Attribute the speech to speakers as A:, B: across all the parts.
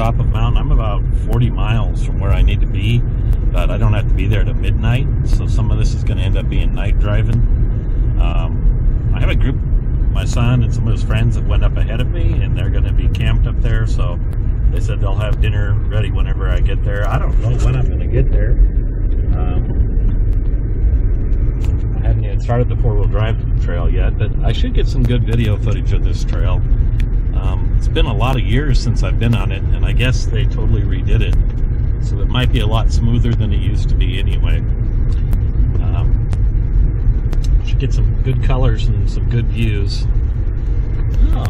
A: top of the mountain. I'm about 40 miles from where I need to be, but I don't have to be there to midnight, so some of this is going to end up being night driving. I have a group, my son and some of his friends that went up ahead of me, and they're going to be camped up there, so they said they'll have dinner ready whenever I get there. I don't know when I'm going to get there. I haven't even started the four-wheel drive trail yet, but I should get some good video footage of this trail. It's been a lot of years since I've been on it, and I guess they totally redid it, so it might be a lot smoother than it used to be anyway. Should get some good colors and some good views. Oh,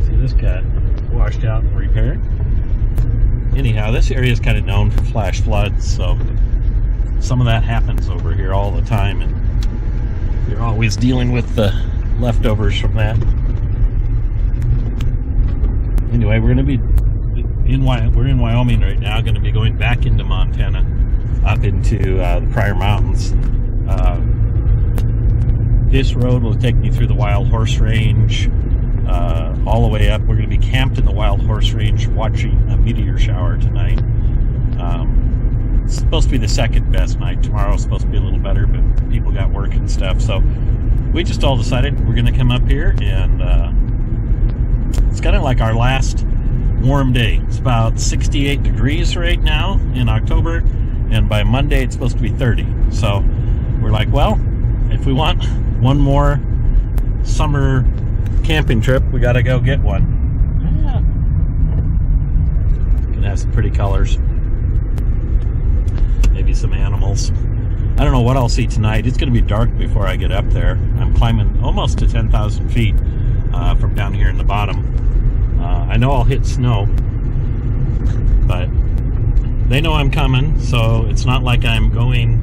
A: see, this got washed out and repaired. Anyhow, this area is kind of known for flash floods, so some of that happens over here all the time, and you're always dealing with the leftovers from that. Anyway, we're going to be we're in Wyoming right now. Going to be going back into Montana, up into the Pryor Mountains. This road will take me through the Wild Horse Range, all the way up. We're going to be camped in the Wild Horse Range, watching a meteor shower tonight. It's supposed to be the second best night. Tomorrow's supposed to be a little better, but people got work and stuff, so we just all decided we're going to come up here, and it's kind of like our last warm day. It's about 68 degrees right now in October, and by Monday it's supposed to be 30. So we're like, well, if we want one more summer camping trip, we got to go get one. Yeah. Gonna have some pretty colors. Maybe some animals. I don't know what I'll see tonight. It's going to be dark before I get up there. I'm climbing almost to 10,000 feet from down here in the bottom. I know I'll hit snow, but they know I'm coming, so it's not like I'm going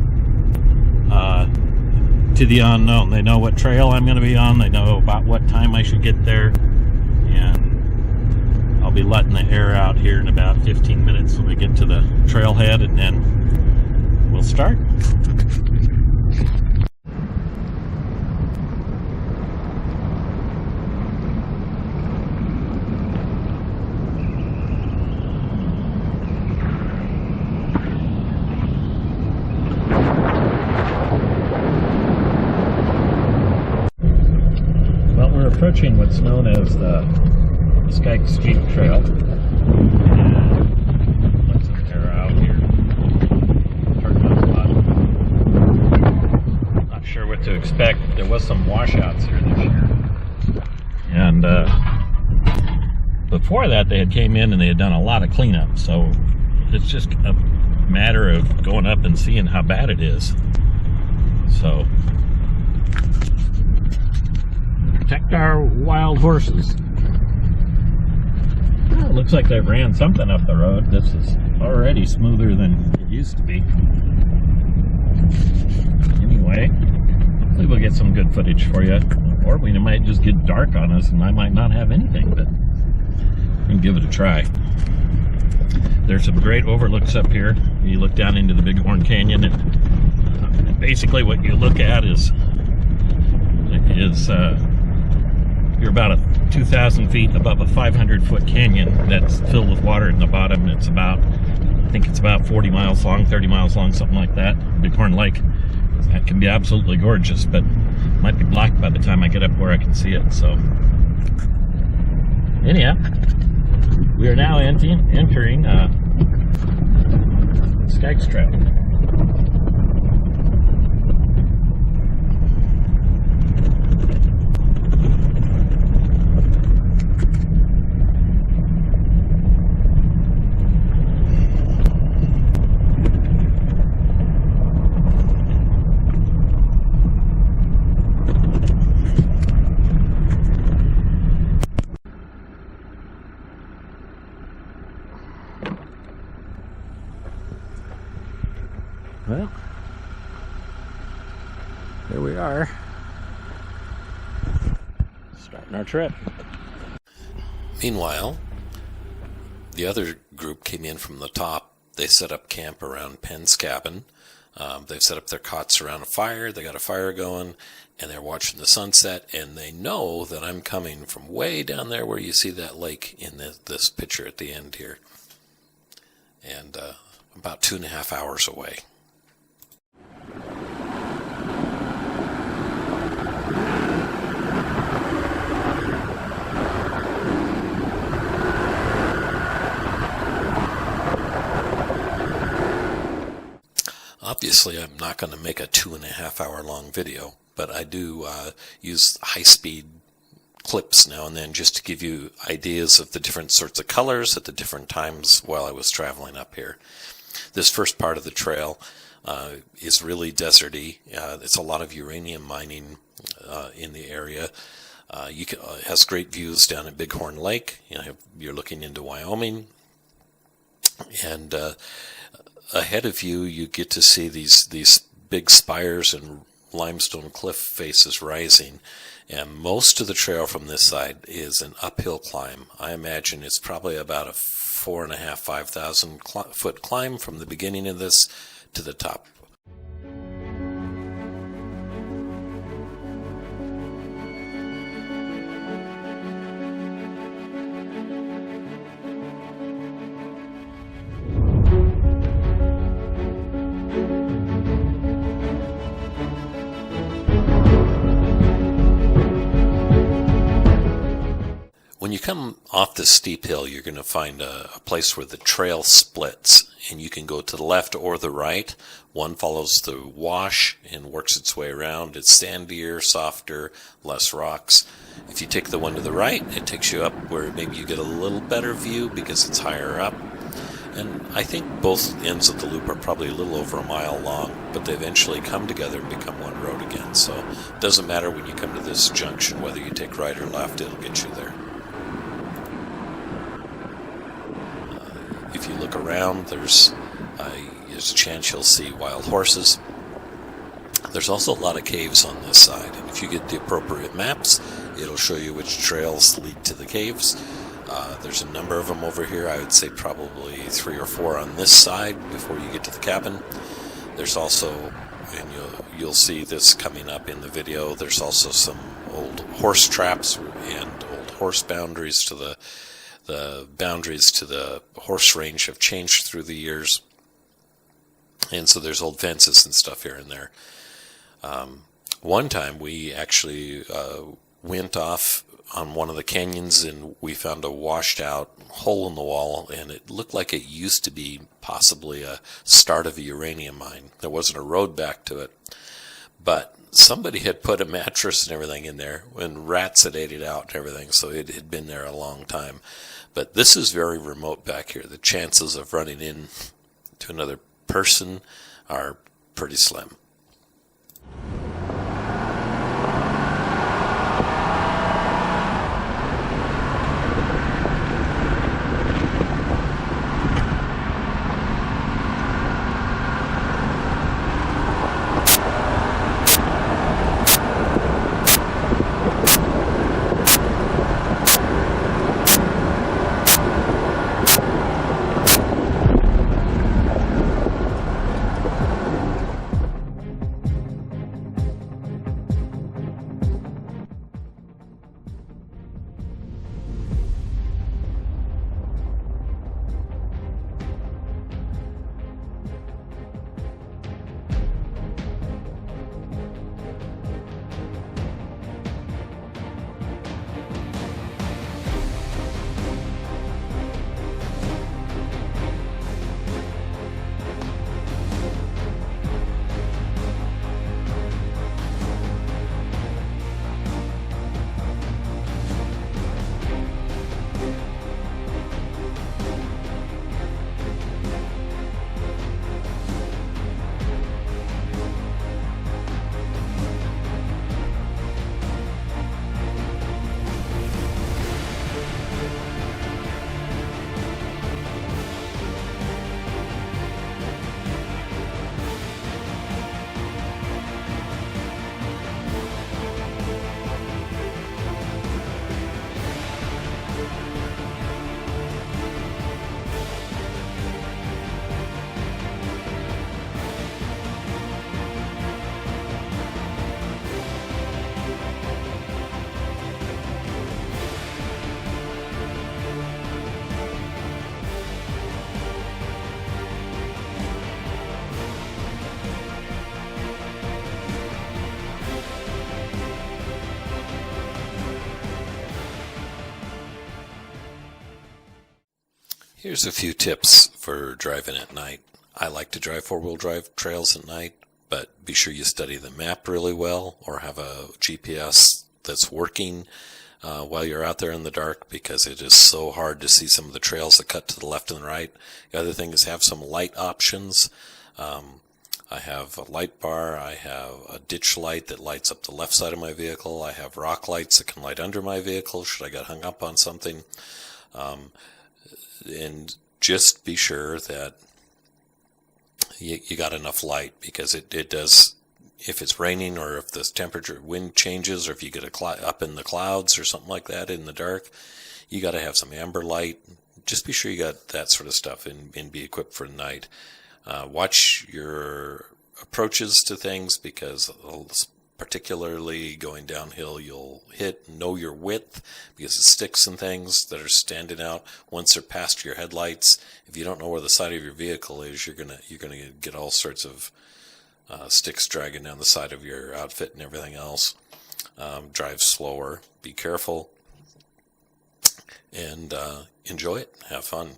A: to the unknown. They know what trail I'm going to be on. They know about what time I should get there, and I'll be letting the air out here in about 15 minutes when we get to the trailhead, and then we'll start. Approaching what's known as the Sykes Jeep Trail. And let some air out here. Parking lot spot. Not sure what to expect. There was some washouts here this year. And before that, they had came in and they had done a lot of cleanup. So it's just a matter of going up and seeing how bad it is. So protect our wild horses. Well, it looks like they ran something up the road. This is already smoother than it used to be. Anyway, hopefully we'll get some good footage for you. Or we might just get dark on us and I might not have anything, but we'll give it a try. There's some great overlooks up here. You look down into the Bighorn Canyon, and basically what you look at is you're about 2,000 feet above a 500-foot canyon that's filled with water in the bottom. It's about, I think it's about 40 miles long, 30 miles long, something like that. Bighorn Lake. That can be absolutely gorgeous, but might be blocked by the time I get up where I can see it. So, anyhow, we are now entering Sykes Trail. Well, here we are, starting our trip.
B: Meanwhile, the other group came in from the top. They set up camp around Penn's cabin. They've set up their cots around a fire. They got a fire going, and they're watching the sunset, and they know that I'm coming from way down there where you see that lake in this picture at the end here. And about 2.5 hours away. Obviously, I'm not going to make a 2.5 hour long video, but I do use high-speed clips now and then just to give you ideas of the different sorts of colors at the different times while I was traveling up here. This first part of the trail is really deserty. It's a lot of uranium mining in the area. It has great views down at Bighorn Lake. You're looking into Wyoming. And ahead of you, you get to see these big spires and limestone cliff faces rising. And most of the trail from this side is an uphill climb. I imagine it's probably about a 4,500 foot climb from the beginning of this to the top. When you come off this steep hill, you're going to find a place where the trail splits, and you can go to the left or the right. One follows the wash and works its way around. It's sandier, softer, less rocks. If you take the one to the right, it takes you up where maybe you get a little better view because it's higher up. And I think both ends of the loop are probably a little over a mile long, but they eventually come together and become one road again. So it doesn't matter when you come to this junction, whether you take right or left, it'll get you there. If you look around, there's a chance you'll see wild horses. There's also a lot of caves on this side, and if you get the appropriate maps, it'll show you which trails lead to the caves. There's a number of them over here. I would say probably 3 or 4 on this side before you get to the cabin. There's also, and you'll see this coming up in the video, there's also some old horse traps and old horse boundaries to the boundaries to the horse range have changed through the years, and so there's old fences and stuff here and there. One time we actually went off on one of the canyons and we found a washed out hole in the wall, and it looked like it used to be possibly a start of a uranium mine. There wasn't a road back to it, but somebody had put a mattress and everything in there, and rats had ate it out and everything, so it had been there a long time. But this is very remote back here. The chances of running in to another person are pretty slim. Here's a few tips for driving at night. I like to drive four-wheel drive trails at night, but be sure you study the map really well or have a GPS that's working while you're out there in the dark, because it is so hard to see some of the trails that cut to the left and the right. The other thing is have some light options. I have a light bar, I have a ditch light that lights up the left side of my vehicle, I have rock lights that can light under my vehicle should I get hung up on something. And just be sure that you got enough light, because it does, if it's raining or if the temperature, wind changes, or if you get up in the clouds or something like that in the dark, you got to have some amber light. Just be sure you got that sort of stuff and be equipped for the night. Watch your approaches to things, because particularly going downhill, you'll know your width, because of sticks and things that are standing out. Once they're past your headlights, if you don't know where the side of your vehicle is, you're gonna get all sorts of sticks dragging down the side of your outfit and everything else. Drive slower, be careful, and enjoy it. Have fun.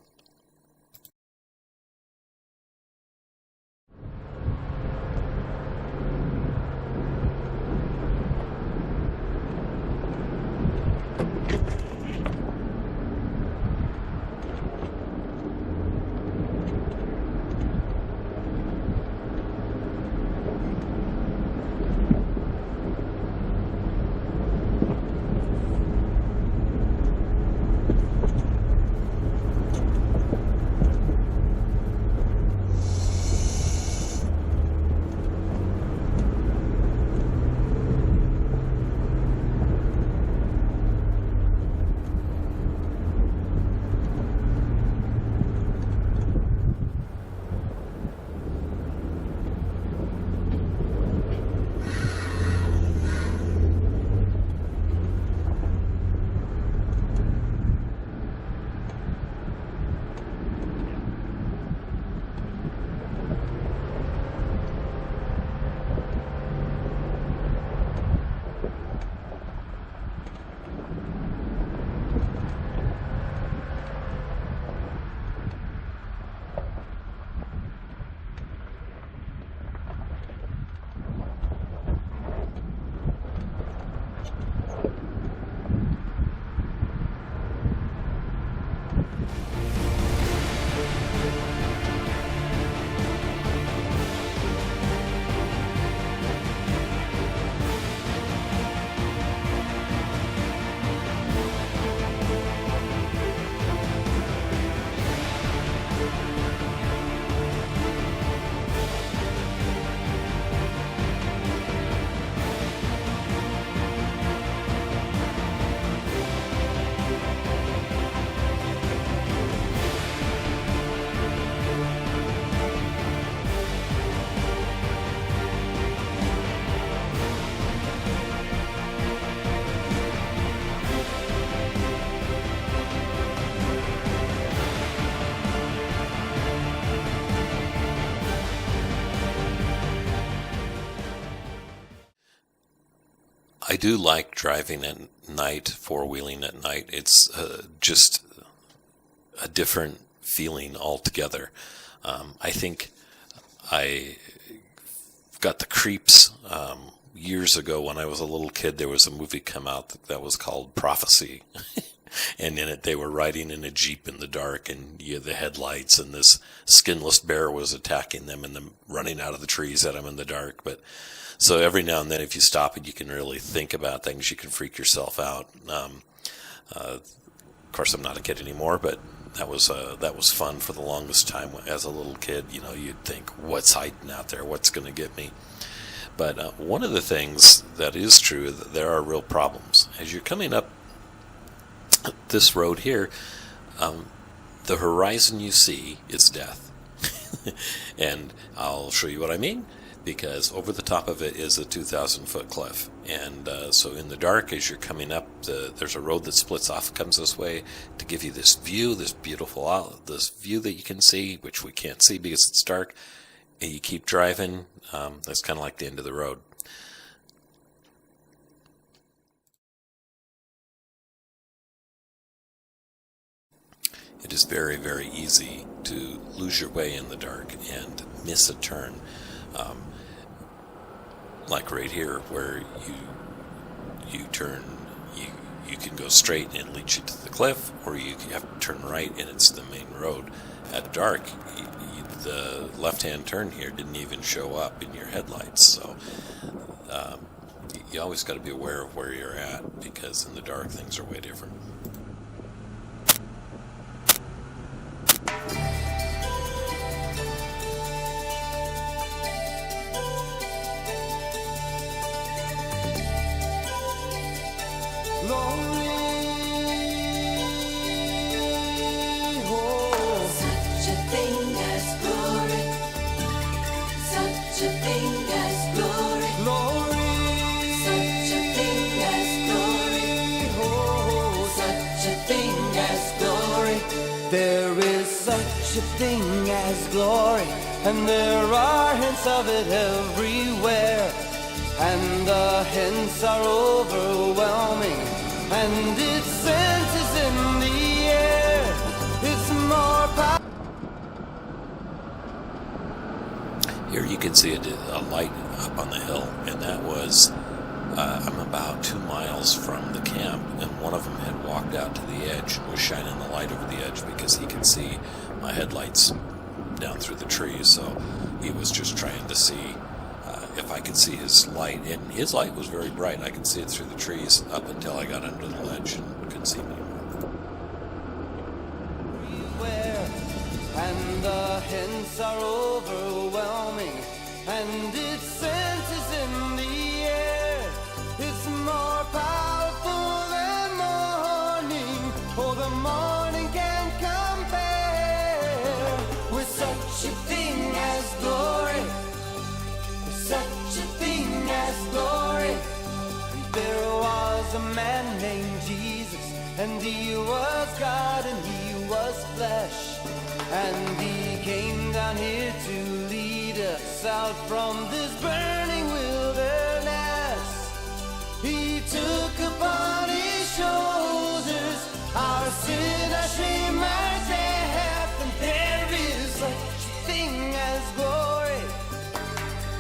B: I do like driving at night, four-wheeling at night. It's just a different feeling altogether. I think I got the creeps years ago when I was a little kid. There was a movie come out that was called Prophecy. And in it, they were riding in a Jeep in the dark, and you had the headlights, and this skinless bear was attacking them and them running out of the trees at them in the dark. But so every now and then, if you stop it, you can really think about things. You can freak yourself out. Of course, I'm not a kid anymore, but that was fun for the longest time. As a little kid, you'd think, what's hiding out there? What's going to get me? But one of the things that is true, that there are real problems. As you're coming up this road here, the horizon you see is death. And I'll show you what I mean, because over the top of it is a 2,000-foot cliff. And so in the dark, as you're coming up, there's a road that splits off, comes this way to give you this view, this view that you can see, which we can't see because it's dark. And you keep driving. That's kind of like the end of the road. it is very, very easy to lose your way in the dark and miss a turn. Like right here, where you turn, you can go straight and it leads you to the cliff, or you have to turn right and it's the main road. At dark, the left-hand turn here didn't even show up in your headlights, so you always got to be aware of where you're at, because in the dark things are way different.
C: There is such a thing as glory, and there are hints of it everywhere, and the hints are overwhelming, and its scent is in the air. It's more powerful.
B: Here you can see a light up on the hill, and that was, I'm about 2 miles from the camp, and one of them had walked out to the edge and was shining the light over the edge because he could see my headlights down through the trees, so he was just trying to see if I could see his light, and his light was very bright. I could see it through the trees up until I got under the ledge and couldn't see me anymore.
C: And the hints are overwhelming, and its scent is in the air. It's more powerful than morning, oh, the morning can compare with such a thing as glory, with such a thing as glory. There was a man named Jesus, and he was God and he was flesh. And he came down here to lead us out from this burning wilderness. He took upon his shoulders our sin, our shame, our death. And there is such a thing as glory.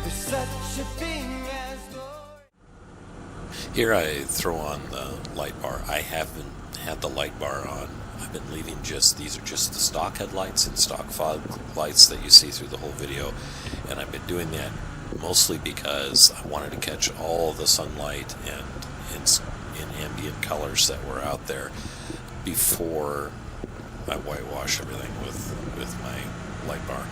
C: There's such a thing as glory.
B: Here I throw on the light bar. I haven't had the light bar on. I've been leaving these are just the stock headlights and stock fog lights that you see through the whole video, and I've been doing that mostly because I wanted to catch all the sunlight and in ambient colors that were out there before I whitewash everything with my light bar.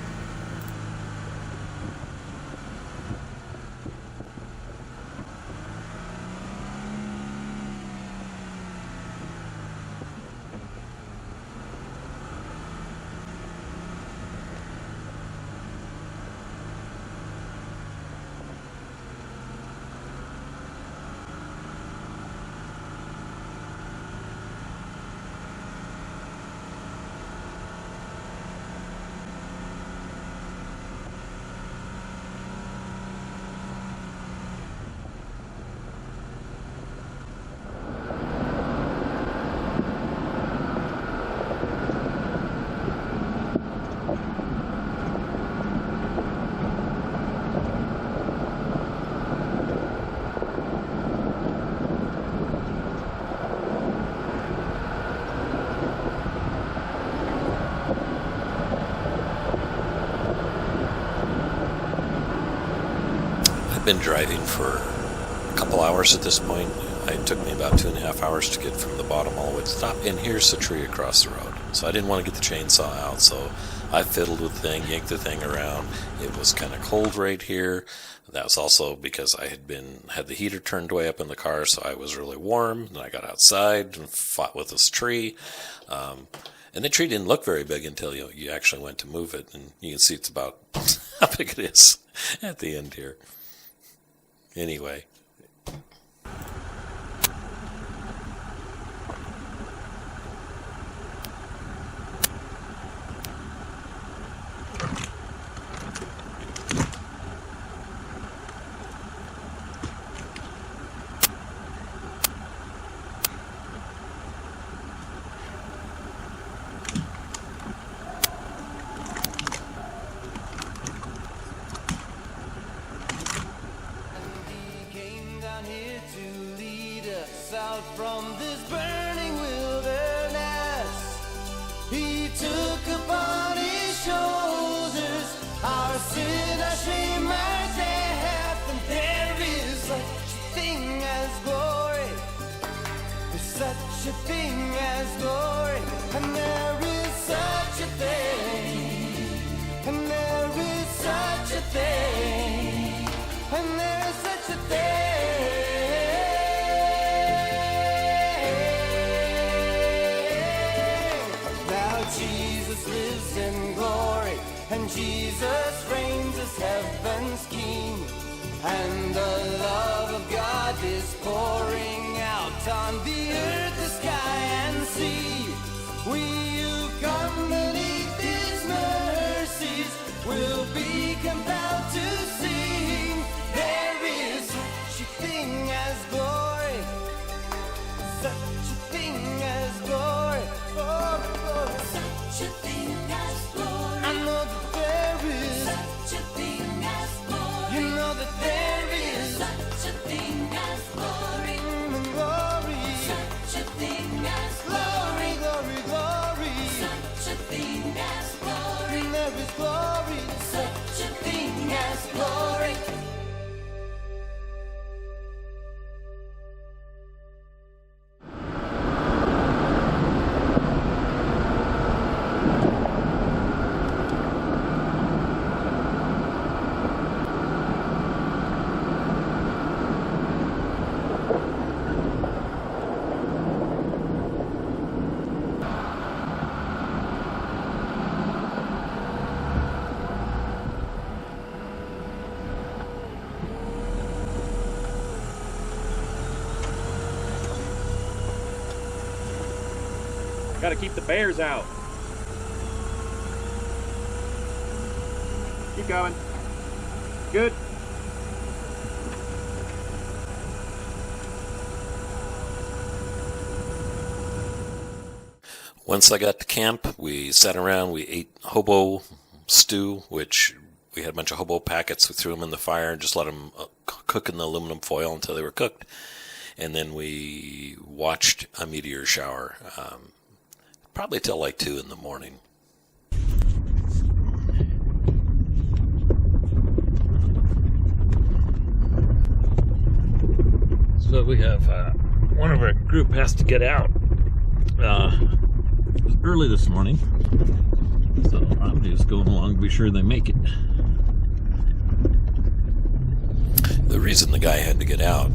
B: I've been driving for a couple hours at this point. It took me about 2.5 hours to get from the bottom all the way to the top, and here's the tree across the road. So I didn't want to get the chainsaw out, so I fiddled with the thing, yanked the thing around. It was kind of cold right here. That was also because I had the heater turned way up in the car, so I was really warm. Then I got outside and fought with this tree. And the tree didn't look very big until you actually went to move it, and you can see it's about how big it is at the end here. Anyway.
C: from this burning wilderness. He took upon his shoulders our sin, our shame, our death. And there is such a thing as glory. There's such a thing as glory. And there is such a thing. And there is such a thing. And there is such a thing. Jesus lives in glory, and Jesus reigns as heaven's king, and the love of God is pouring out on the earth, the sky, and sea. We who come beneath His mercies will be compelled to sing. There is such a thing as glory, such a thing as glory. Oh, glory.
D: Such a thing as glory.
C: I know that there is
D: Such a thing as glory.
C: You know that there is
D: Such a thing as glory.
C: glory.
D: Such a thing as
C: Glory, glory, glory.
D: Such a thing as glory.
C: There is glory.
D: Such a thing as glory.
A: Got to keep the bears out. Keep going. Good.
B: Once I got to camp, we sat around, we ate hobo stew, which we had a bunch of hobo packets. We threw them in the fire and just let them cook in the aluminum foil until they were cooked. And then we watched a meteor shower, probably till like 2 in the morning.
A: So we have one of our group has to get out early this morning. So I'm just going along to be sure they make it.
B: The reason the guy had to get out,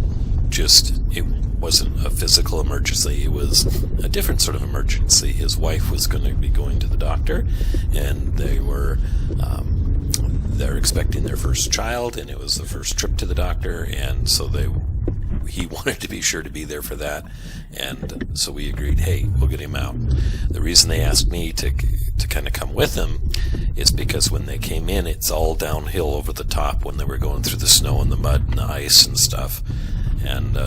B: it wasn't a physical emergency, it was a different sort of emergency. His wife was going to be going to the doctor, and they're expecting their first child, and it was the first trip to the doctor, and so he wanted to be sure to be there for that, and so we agreed, hey, we'll get him out. The reason they asked me to kind of come with them is because when they came in, it's all downhill over the top when they were going through the snow and the mud and the ice and stuff. And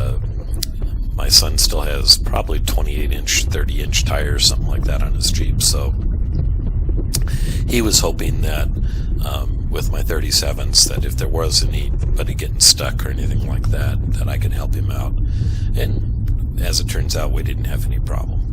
B: my son still has probably 28-inch, 30-inch tires, something like that on his Jeep. So he was hoping that with my 37s, that if there was anybody getting stuck or anything like that, that I could help him out. And as it turns out, we didn't have any problem.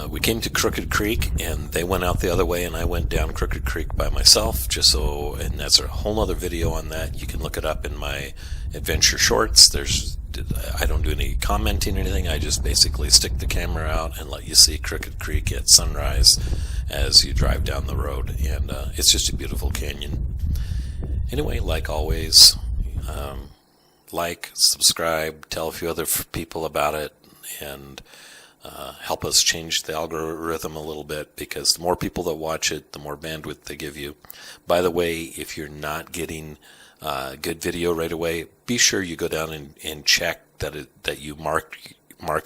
B: We came to Crooked Creek, and they went out the other way, and I went down Crooked Creek by myself, and that's a whole other video on that. You can look it up in my adventure shorts. I don't do any commenting or anything. I just basically stick the camera out and let you see Crooked Creek at sunrise as you drive down the road, and it's just a beautiful canyon. Anyway, like always, subscribe, tell a few other people about it, and help us change the algorithm a little bit, because the more people that watch it, the more bandwidth they give you. By the way, if you're not getting good video right away, be sure you go down and check that you mark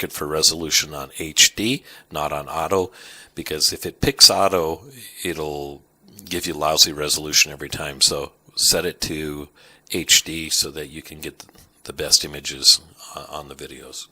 B: it for resolution on HD, not on auto, because if it picks auto, it'll give you lousy resolution every time. So set it to HD so that you can get the best images on the videos.